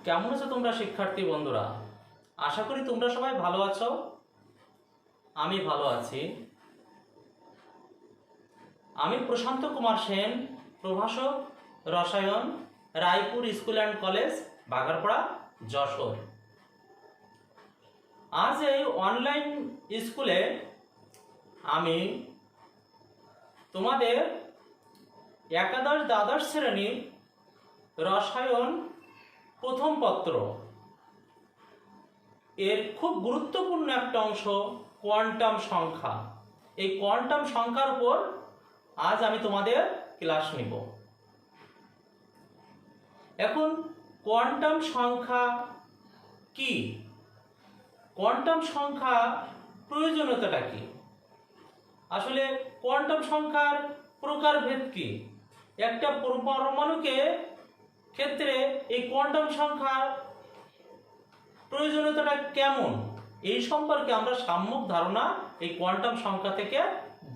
কেমন আছো তোমরা শিক্ষার্থী বন্ধুরা? আশা করি তোমরা সবাই ভালো আছো। আমি ভালো আছি। আমি প্রশান্ত কুমার সেন, প্রভাষক, রসায়ন, Raipur school and college, Bagharpara, Jessore. আজ এই অনলাইন স্কুলে আমি তোমাদের একাদশ দ্বাদশ শ্রেণীর রসায়ন প্রথম পত্র এর খুব গুরুত্বপূর্ণ একটা অংশ কোয়ান্টাম সংখ্যা। এই কোয়ান্টাম সংখ্যার উপর আজ আমি তোমাদের ক্লাস নিব। এখন কোয়ান্টাম সংখ্যা কি? কোয়ান্টাম সংখ্যা প্রয়োজনীয়তাটা কি? আসলে কোয়ান্টাম সংখ্যার প্রকারভেদ কি? একটা পরমাণুকে ক্ষেত্রে এই কোয়ান্টাম সংখ্যার প্রয়োজনীয়তাটা কেমন, এই সম্পর্কে আমরা সাম্যক ধারণা এই কোয়ান্টাম সংখ্যা থেকে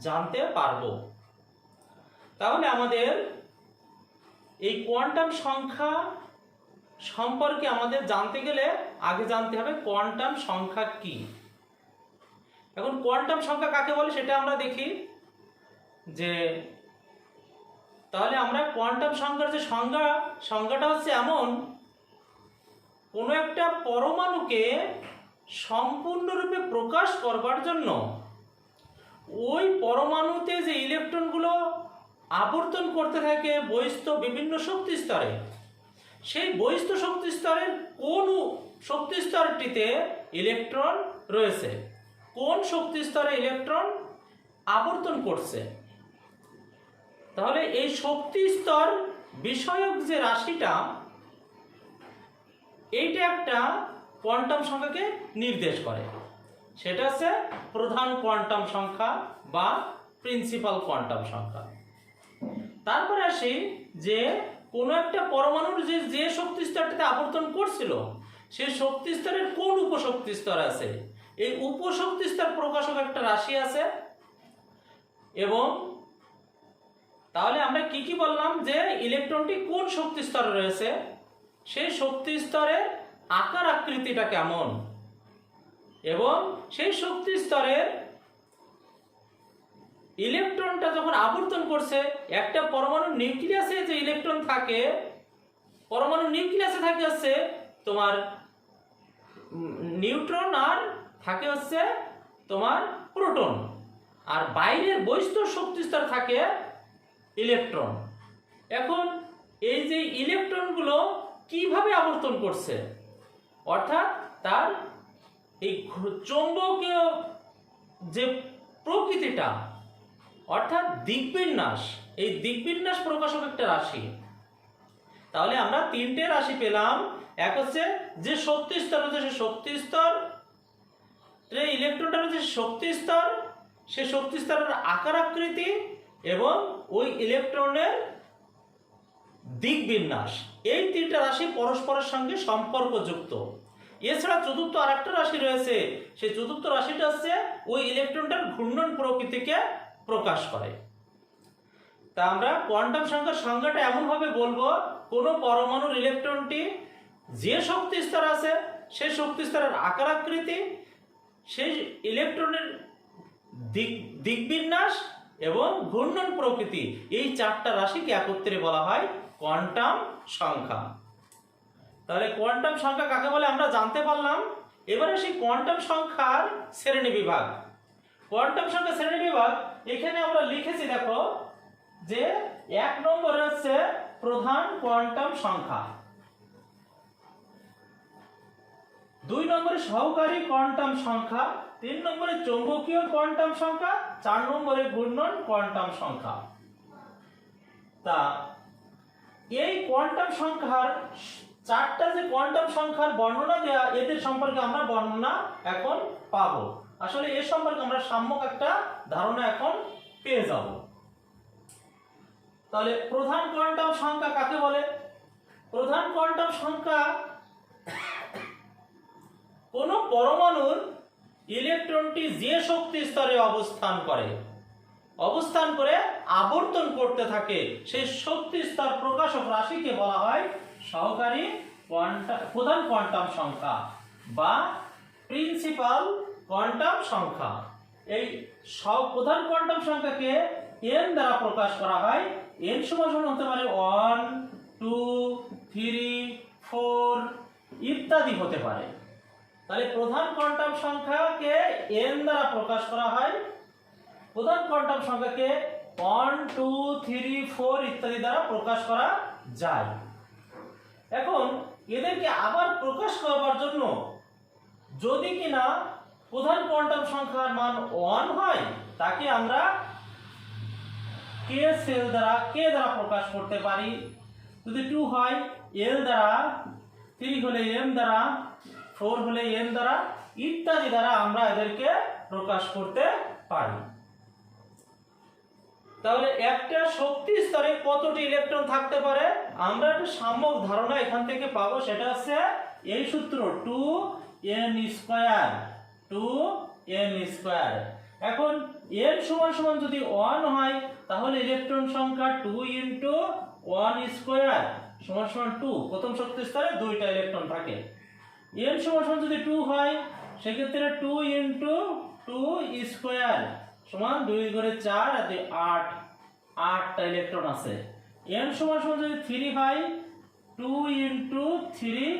জানতে পারব। তাহলে আমাদের এই কোয়ান্টাম সংখ্যা সম্পর্কে আমাদের জানতে গেলে আগে জানতে হবে কোয়ান্টাম সংখ্যা কি। এখন কোয়ান্টাম সংখ্যা কাকে বলে সেটা আমরা দেখি। যে তাহলে আমরা কোয়ান্টাম সংখ্যার যে সংজ্ঞাটা হচ্ছে এমন, কোনো একটা পরমাণুকে সম্পূর্ণরূপে প্রকাশ করবার জন্য ওই পরমাণুতে যে ইলেকট্রনগুলো আবর্তন করতে থাকে বহিস্থ বিভিন্ন শক্তি স্তরে, সেই বহিস্থ শক্তি স্তরের কোন শক্তি স্তরটিতে ইলেকট্রন রয়েছে, কোন শক্তি স্তরে ইলেকট্রন আবর্তন করছে, তাহলে এই শক্তি স্তর বিষয়ক যে রাশিটা, এইটা একটা কোয়ান্টাম সংখ্যাকে নির্দেশ করে। সেটা হচ্ছে প্রধান কোয়ান্টাম সংখ্যা বা প্রিন্সিপাল কোয়ান্টাম সংখ্যা। তারপরে আসি যে কোনো একটা পরমাণুর যে শক্তি স্তরটিতে আবর্তন করছিল, সেই শক্তি স্তরের কোন উপশক্তি স্তর আছে, এই উপশক্তি স্তর প্রকাশক একটা রাশি আছে। এবং তাহলে আমরা কি বললাম, যে ইলেকট্রনটি কোন শক্তি স্তরে রয়েছে, সেই শক্তি স্তরের আকার আকৃতিটা কেমন, এবং সেই শক্তি স্তরের ইলেকট্রনটা যখন আবর্তন করছে, একটা পরমাণুর নিউক্লিয়াসে যে ইলেকট্রন থাকে, পরমাণুর নিউক্লিয়াসে থাকে হচ্ছে তোমার নিউট্রন আর থাকে হচ্ছে তোমার প্রোটন, আর বাইরের বহিস্থ শক্তি স্তর থাকে ইলেকট্রন। এখন এই যে ইলেকট্রনগুলো কিভাবে আবর্তন করছে, অর্থাৎ তার এই চৌম্বকীয় যে প্রকৃতিটা, অর্থাৎ দিকবিন্যাস, এই দিকবিন্যাস প্রকাশক একটা রাশি। তাহলে আমরা তিনটে রাশি পেলাম। এক হচ্ছে যে শক্তি স্তর রয়েছে, সে শক্তি স্তর, ইলেকট্রনটা রয়েছে শক্তি স্তর, সে শক্তি স্তরের আকার আকৃতি এবং ওই ইলেকট্রনের দিকবিন্যাস, এই তিনটা রাশি পরস্পরের সঙ্গে সম্পর্কযুক্ত। এছাড়া চতুর্থ আরেকটা রাশি রয়েছে, সেই চতুর্থ রাশিটা হচ্ছে ওই ইলেকট্রনটার ঘূর্ণন প্রকৃতিকে প্রকাশ করে। তা আমরা কোয়ান্টাম সংখ্যার সংজ্ঞাটা এমনভাবে বলবো, কোনো পরমাণুর ইলেকট্রনটি যে শক্তি স্তর আছে, সেই শক্তি স্তরের আকার আকৃতি, সেই ইলেকট্রনের দিকবিন্যাস এবং ঘূর্ণন প্রকৃতি, এই চারটা রাশিকে একত্রে বলা হয় কোয়ান্টাম সংখ্যা। তাহলে কোয়ান্টাম সংখ্যা কাকে বলে আমরা জানতে পারলাম। এবারে সেই কোয়ান্টাম সংখ্যার শ্রেণী বিভাগ। কোয়ান্টাম সংখ্যা শ্রেণী বিভাগ এখানে আমরা লিখেছি, দেখো যে 1 নম্বরে হচ্ছে প্রধান কোয়ান্টাম সংখ্যা, 2 নম্বরে সহকারী কোয়ান্টাম সংখ্যা, 3 নম্বরে চৌম্বকীয় কোয়ান্টাম সংখ্যা, 4 নম্বরে ঘূর্ণন কোয়ান্টাম সংখ্যা। তা এই কোয়ান্টাম সংখ্যার চারটা যে কোয়ান্টাম সংখ্যার বর্ণনা দেয়া, এদের সম্পর্কে আমরা বর্ণনা এখন পাবো। আসলে এ সম্পর্কে আমরা সাম্যক একটা ধারণা এখন পেয়ে যাব। তাহলে প্রধান কোয়ান্টাম সংখ্যা কাকে বলে? প্রধান কোয়ান্টাম সংখ্যা কোন পরমাণুর ইলেকট্রনটি যে শক্তি স্তরে অবস্থান করে আবর্তন করতে থাকে, সেই শক্তি স্তর প্রকাশক রাশিকে বলা হয় সহকারী প্রধান কোয়ান্টাম সংখ্যা বা প্রিন্সিপাল কোয়ান্টাম সংখ্যা। এই সব প্রধান কোয়ান্টাম সংখ্যাকে n দ্বারা প্রকাশ করা হয়। n সমান হতে পারে 1 2 3 4 ইত্যাদি হতে পারে। তাহলে প্রধান কোয়ান্টাম সংখ্যাকে n দ্বারা প্রকাশ করা হয়, প্রধান কোয়ান্টাম সংখ্যাকে 1 2 3 4 ইত্যাদি দ্বারা প্রকাশ করা যায়। এখন এদেরকে আবার প্রকাশ করবার জন্য যদি কিনা প্রধান কোয়ান্টাম সংখ্যার মান 1 হয়, তাকে আমরা k সেল দ্বারা k দ্বারা প্রকাশ করতে পারি। যদি 2 হয় l দ্বারা, 3 হলে m দ্বারা, 4 হলে n দ্বারা ইত্যাদি দ্বারা আমরা এদেরকে প্রকাশ করতে পারি। তাহলে একটা শক্তি স্তরে কতটি ইলেকট্রন থাকতে পারে আমরা একটা সাম্যক ধারণা এখান থেকে পাবো। সেটা হচ্ছে এই সূত্র 2n স্কয়ার 2n স্কয়ার। এখন n সমান সমান যদি 1 হয় তাহলে ইলেকট্রন সংখ্যা 2 ইনটু 1 স্কয়ার সমান সমান 2। প্রথম শক্তি স্তরে দুইটা ইলেকট্রন থাকে। n সমান সমান যদি 2 হয় সেক্ষেত্রে 2 ইনটু 2 স্কয়ার সমান 2 করে 4 আর 2 8, 8টা ইলেকট্রন আছে। n সমান সমান যদি 3 হয় 2 ইনটু 3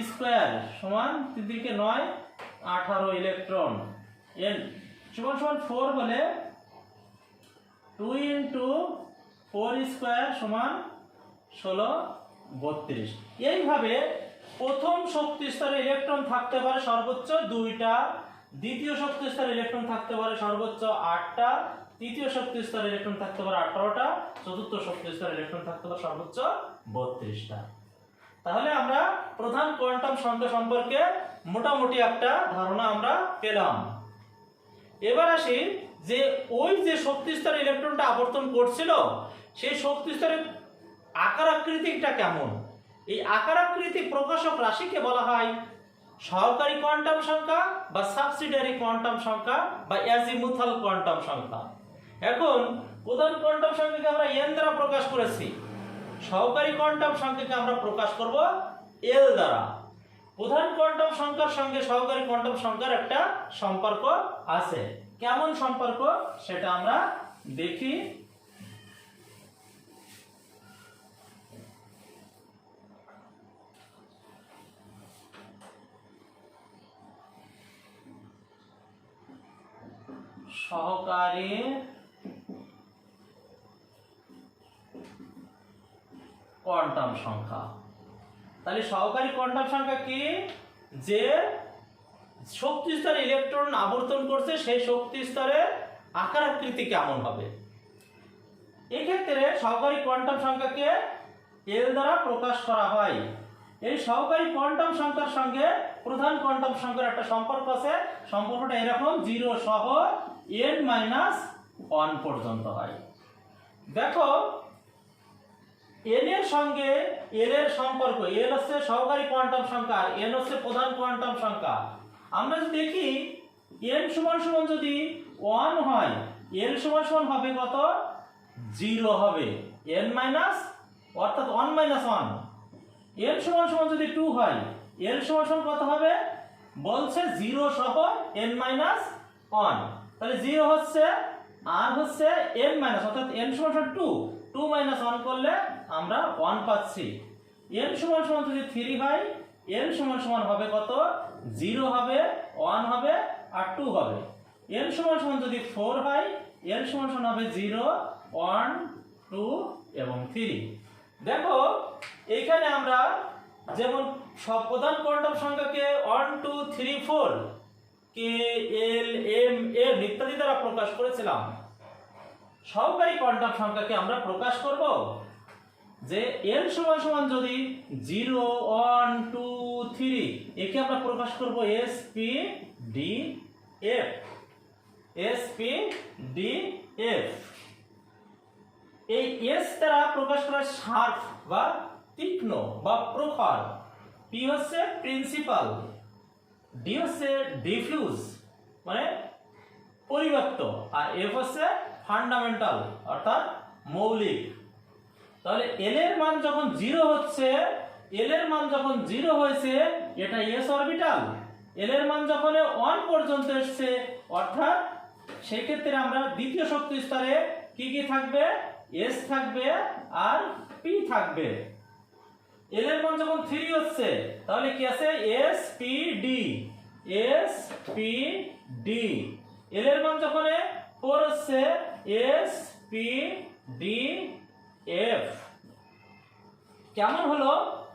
স্কয়ার সমান 3 দিকে 9, 18 ইলেকট্রন। n সমান সমান 4 হলে 2 ইনটু 4 স্কয়ার সমান 16, 32। এইভাবে প্রথম শক্তি স্তরে ইলেকট্রন থাকতে পারে সর্বোচ্চ 2টা, দ্বিতীয় শক্তি স্তরে ইলেকট্রন থাকতে পারে সর্বোচ্চ 8টা, তৃতীয় শক্তি স্তরে ইলেকট্রন থাকতে পারে 18টা, চতুর্থ শক্তি স্তরে ইলেকট্রন থাকতে পারে সর্বোচ্চ 32টা। তাহলে আমরা প্রধান কোয়ান্টাম সংখ্যা সম্পর্কে মোটামুটি একটা ধারণা আমরা পেলাম। এবার আসি যে ওই যে শক্তি স্তরে ইলেকট্রনটা আবর্তন করছিল সেই শক্তি স্তরের আকার আকৃতিটা কেমন। এই আকার আকৃতি প্রকাশক রাশিকে বলা হয় সহকারী কোয়ান্টাম সংখ্যা বা সাবসিডিয়ারি কোয়ান্টাম সংখ্যা বা অ্যাজিমুথাল কোয়ান্টাম সংখ্যা। এখন প্রধান কোয়ান্টাম সংখ্যাকে আমরা n দ্বারা প্রকাশ করেছি, সহকারী কোয়ান্টাম সংখ্যাকে আমরা প্রকাশ করব l দ্বারা। প্রধান কোয়ান্টাম সংখ্যার সঙ্গে সহকারী কোয়ান্টাম সংখ্যার একটা সম্পর্ক আছে। কেমন সম্পর্ক সেটা আমরা দেখি। সহকারী কোয়ান্টাম সংখ্যা। তাহলে সহকারী কোয়ান্টাম সংখ্যা কি? যে শক্তি স্তরে ইলেকট্রন আবর্তন করছে সেই শক্তি স্তরে আকার আকৃতি কেমন হবে। এক্ষেত্রে সহকারী কোয়ান্টাম সংখ্যাকে l দ্বারা প্রকাশ করা হয়। এই সহকারী কোয়ান্টাম সংখ্যার সঙ্গে প্রধান কোয়ান্টাম সংখ্যার একটা সম্পর্ক আছে। সম্পর্কটা এরকম 0 সহ n-1 পর্যন্ত হয়। দেখো n এর সঙ্গে l এর সম্পর্ক, l হচ্ছে সহকারী কোয়ান্টাম সংখ্যা আর n হচ্ছে প্রধান কোয়ান্টাম সংখ্যা। আমরা যদি দেখি n সমান সমান যদি 1 হয় l সমান সমান হবে কত? 0 হবে n- অর্থাৎ 1 - 1। l সমান সমান যদি 2 হয় l সমান সমান কত হবে? বলছে 0 সহ n-1। তাহলে 0 হচ্ছে আর হচ্ছে n- অর্থাৎ n সমান সমান 2, 2 - 1 করলে আমরা 1 পাচ্ছি। n সমান সমান যদি 3 হয় n সমান সমান হবে কত? 0 হবে, 1 হবে আর 2 হবে। n সমান সমান যদি 4 হয় n সমান সমান হবে 0, 1, 2 এবং 3। দেখো এইখানে আমরা যেমন সব প্রধান কোয়ান্টাম সংখ্যাকে 1 2 3 4 k l m n ইত্যাদি দ্বারা প্রকাশ করেছিলাম, সহকারী কোয়ান্টাম সংখ্যাকে আমরা প্রকাশ করব যে l সমান সমান যদি 0 1 2 3 একে আমরা প্রকাশ করব s p d f, s p d f। এই s দ্বারা প্রকাশ করা শার্প বা তীক্ষ্ণ বা প্রখর, p হচ্ছে প্রিন্সিপাল, d হচ্ছে ডিফিউজ মানে পরিব্যাপ্ত আর f হচ্ছে ফান্ডামেন্টাল অর্থাৎ মৌলিক। তাহলে এল এর মান যখন 0 হচ্ছে, এল এর মান যখন 0 হয়েছে এটা এস অরবিটাল। এল এর মান যখন 1 পর্যন্ত এসছে অর্থাৎ সেই ক্ষেত্রে আমরা দ্বিতীয় শক্তি স্তরে কি কি থাকবে, এস থাকবে আর পি থাকবে। এল এর মান যখন 3 হচ্ছে তাহলে কি আছে, S P D, S P D. L এর মান যখন 4 হচ্ছে এস পি ডি এফ। কেমন হলো,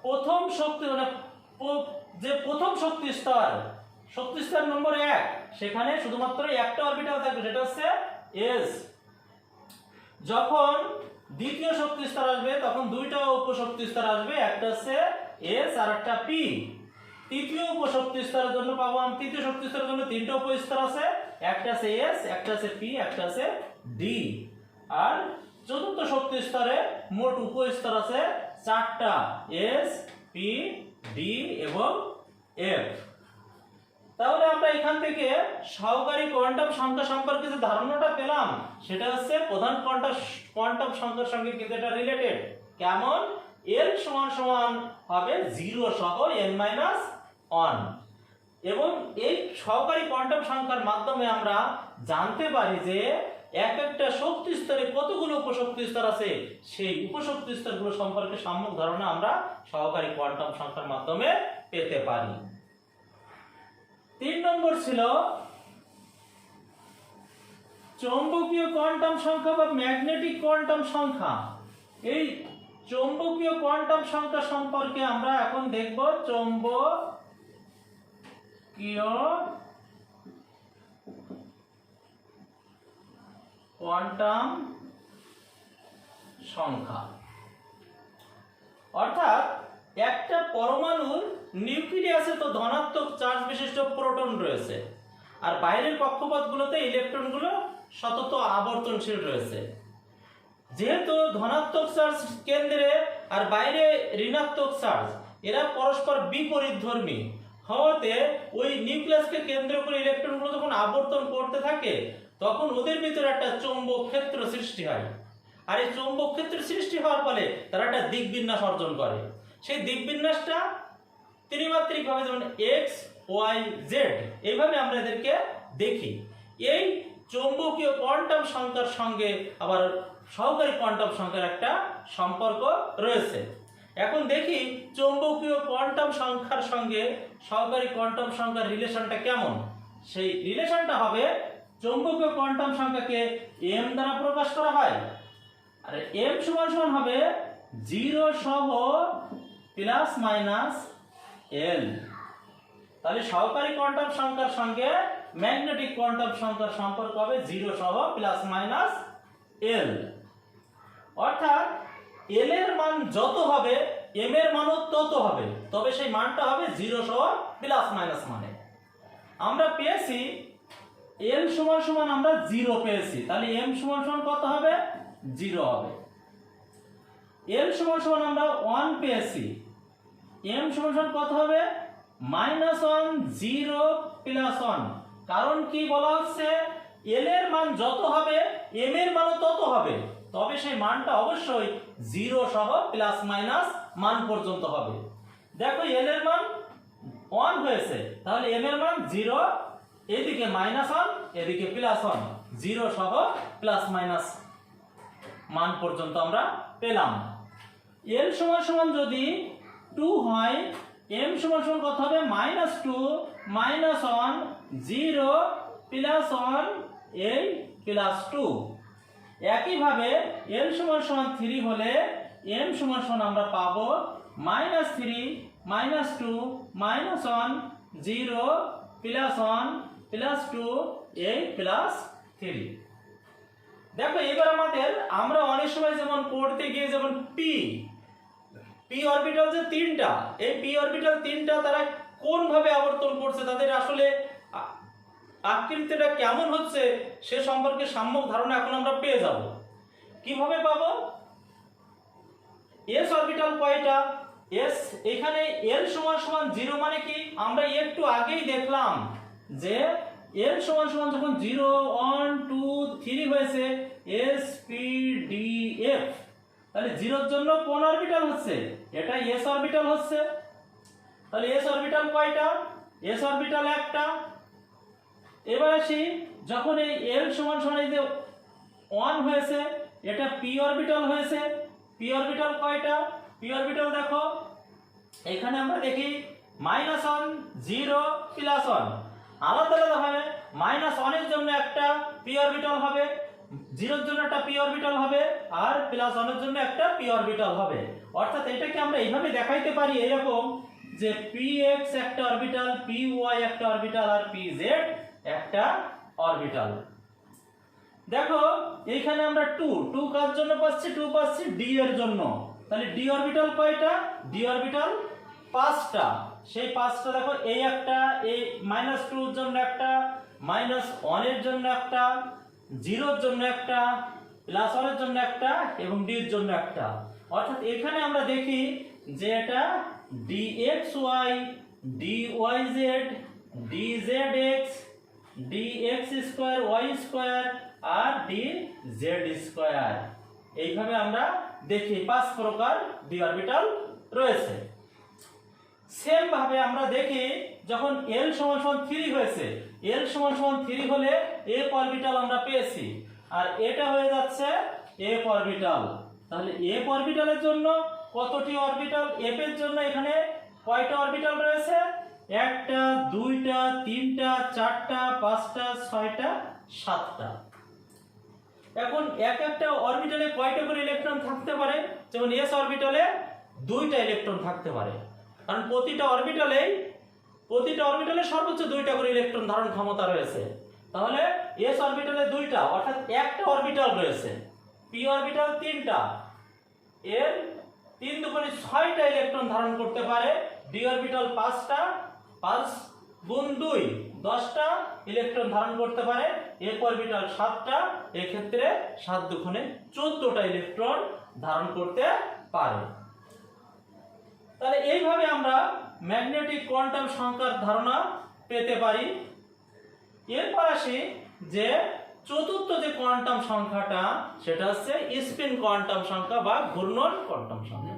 প্রথম শক্তি মানে যে প্রথম শক্তি স্তর নম্বর 1 সেখানে শুধুমাত্র একটা অরবিটাল থাকবে, সেটা হচ্ছে এস। যখন দ্বিতীয় শক্তি স্তর আসবে তখন দুইটা উপশক্তি স্তর আসবে, একটা হচ্ছে এস আর একটা পি। তৃতীয় উপশক্তি স্তরের জন্য পাবো আমি, তৃতীয় শক্তি স্তরের জন্য তিনটা উপস্তর আছে, একটা আছে এস, একটা আছে পি, একটা আছে ডি। আর চতুর্থ শক্তি স্তরে মোট উপস্তর আছে 4টা, এস পি ডি এবং এফ। তাহলে আমরা এখান থেকে সহকারী কোয়ান্টাম সংখ্যা সম্পর্কে যে ধারণাটা পেলাম সেটা হচ্ছে প্রধান কোয়ান্টাম সংখ্যার সঙ্গে কিন্তু এটা রিলেটেড। কেমন, এল সমান সমান হবে 0 সহ n-1। এবং এই সহকারী কোয়ান্টাম সংখ্যার মাধ্যমে আমরা জানতে পারি যে এক একটা শক্তি স্তরে কতগুলো উপশক্তি স্তর আছে, সেই উপশক্তি স্তরগুলো সম্পর্কে সম্যক ধারণা আমরা সহকারী কোয়ান্টাম সংখ্যার মাধ্যমে পেতে পারি। 3 নম্বর ছিল চৌম্বকীয় কোয়ান্টাম সংখ্যা বা ম্যাগনেটিক কোয়ান্টাম সংখ্যা। এই চৌম্বকীয় কোয়ান্টাম সংখ্যা সম্পর্কে আমরা এখন দেখব চৌম্বকীয় কোয়ান্টাম সংখ্যা। অর্থাৎ একটা পরমাণুর নিউক্লিয়াসে তো ধনাত্মক চার্জ বিশিষ্ট প্রোটন রয়েছে, আর বাইরের কক্ষপথগুলোতে ইলেকট্রনগুলো সতত আবর্তনশীল রয়েছে। যেহেতু ধনাত্মক চার্জ কেন্দ্রে আর বাইরে ঋণাত্মক চার্জ, এরা পরস্পর বিপরীতধর্মী হওয়াতে ওই নিউক্লিয়াসকে কেন্দ্র করে ইলেকট্রনগুলো যখন আবর্তন করতে থাকে তখন ওদের ভিতরে একটা চৌম্বক ক্ষেত্র সৃষ্টি হয়। আর এই চৌম্বক ক্ষেত্র সৃষ্টি হওয়ার ফলে তারা একটা দিকবিন্যাস অর্জন করে। সেই দিকবিন্যাসটা ত্রিমাত্রিক ভাবে, যেমন এক্স ওয়াই জেড, এইভাবে আমরা এদেরকে দেখি। এই চৌম্বকীয় কোয়ান্টাম সংখ্যার সঙ্গে আবার সহকারী কোয়ান্টাম সংখ্যার একটা সম্পর্ক রয়েছে। এখন দেখি চৌম্বকীয় কোয়ান্টাম সংখ্যার সঙ্গে সহকারী কোয়ান্টাম সংখ্যার রিলেশনটা কেমন। সেই রিলেশনটা হবে, চৌম্বকীয় কোয়ান্টাম সংখ্যাকে এম দ্বারা প্রকাশ করা হয়, আর এম সমান সমান হবে 0 সহ প্লাস মাইনাস এল। তাহলে সহকারী কোয়ান্টাম সংখ্যার সঙ্গে ম্যাগনেটিক কোয়ান্টাম সংখ্যার সম্পর্ক হবে 0 সহ প্লাস মাইনাস এল। অর্থাৎ এল এর মান যত হবে এম এর মানও তত হবে, তবে সেই মানটা হবে 0 সহ প্লাস মাইনাস মানে। আমরা পেয়েছি এল সমান সমান আমরা 0 পেয়েছি, তাহলে এম সমান সমান কত হবে, 0 হবে। এল সমান সমান আমরা 1 পেয়েছি, এম সমান সমান কত হবে, -1 0 প্লাস 1। কারণ কি বলা হচ্ছে, এল এর মান যত হবে এম এর মানও তত হবে, তবে সেই মানটা অবশ্যই 0 সহ প্লাস মাইনাস মান পর্যন্ত হবে। দেখো এল এর মান 1 হয়েছে, তাহলে এম এর মান 0, এদিকে -1 এদিকে +1, 0 সহ প্লাস মাইনাস মান পর্যন্ত আমরা পেলাম। এল সমান সমান যদি 2 হয়, এম সমান সমান কত হবে, -2 -1 0 +1 এই +2। একইভাবে এল সমান সমান 3 হলে এম সমান সমান আমরা পাবো -3 -2 -1 0 +1 +2 এই +3। দেখো এবার আমরা অনেক সময় যেমন পড়তে গিয়ে যেমন পি অরবিটাল যে 3টা, এই পি অরবিটাল 3টা তারা কোন ভাবে আবর্তন করছে, তাদের আসলে আকৃতিটা কেমন হচ্ছে সে সম্পর্কে সম্যক ধারণা এখন আমরা পেয়ে যাব। কিভাবে পাবো, এস অরবিটাল কয়টা, এস এখানে এল সমান সমান 0 মানে কি, আমরা একটু আগেই দেখলাম যে এল সমান সমান যখন 0 1 2 3 হয়েছে এস পি ডি এফ, তাহলে জিরোর জন্য কোন অরবিটাল হচ্ছে? এটা এস অরবিটাল হচ্ছে। তাহলে এস অরবিটাল কয়টা? এস অরবিটাল একটা। এবার আসি, যখন এই এল সমান সমান এই যে 1 হয়েছে, এটা পি অরবিটাল হয়েছে। পি অরবিটাল কয়টা? পি অরবিটাল দেখো এখানে আমরা দেখি -1 0 +1 আলাদা আলাদা হবে। -1 এর জন্য একটা পি অরবিটাল হবে, 0 এর জন্য একটা পি অরবিটাল হবে, আর +1 এর জন্য একটা পি অরবিটাল হবে। অর্থাৎ এটাকে আমরা এইভাবে দেখাইতে পারি এরকম যে px একটা অরবিটাল, py একটা অরবিটাল, আর pz একটা অরবিটাল। দেখো এইখানে আমরা 2 কার জন্য পাচ্ছি? 2 পাচ্ছি d এর জন্য। তাহলে d অরবিটাল কয়টা? d অরবিটাল 5টা। সেই 5টা দেখো, এই একটা, এই -2 এর জন্য একটা, -1 এর জন্য একটা, 0 এর জন্য একটা, +1 এর জন্য একটা, এবং d এর জন্য একটা। অর্থাৎ এখানে আমরা দেখি যে এটা dxy, dyz, dzx, dx² y² আর dz²। এইভাবে আমরা দেখি 5 প্রকার ডি অরবিটাল রয়েছে। সেম ভাবে আমরা দেখি যখন l সমান সমান 3 হয়েছে, l সমান সমান 3 হলে f অরবিটাল আমরা পেয়েছি, আর এটা হয়ে যাচ্ছে f অরবিটাল। তাহলে f অরবিটালের জন্য কতটি অরবিটাল? f এর জন্য এখানে কয়টা অরবিটাল রয়েছে? 1টা 2টা 3টা 4টা 5টা 6টা 7টা। এখন এক একটা অরবিটালে কয়টা করে ইলেকট্রন থাকতে পারে? যেমন s অরবিটালে 2টা ইলেকট্রন থাকতে পারে, কারণ প্রতিটা অরবিটালে সর্বোচ্চ 2টা করে ইলেকট্রন ধারণ ক্ষমতা রয়েছে। তাহলে s অরবিটালে 2টা, অর্থাৎ একটা অরবিটাল রয়েছে। p অরবিটাল 3টা, এর 3 দুগুণে 6টা ইলেকট্রন ধারণ করতে পারে। d অরবিটাল 5টা, 5 গুণ 2 10টা ইলেকট্রন ধারণ করতে পারে। f অরবিটাল 7টা, এক্ষেত্রে 7 দুগুণে 14টা ইলেকট্রন ধারণ করতে পারে। তাহলে এইভাবে আমরা ম্যাগনেটিক কোয়ান্টাম সংখ্যার ধারণা পেতে পারি। এরপর আসি যে চতুর্থ যে কোয়ান্টাম সংখ্যাটা, সেটা হচ্ছে স্পিন কোয়ান্টাম সংখ্যা বা ঘূর্ণন কোয়ান্টাম সংখ্যা।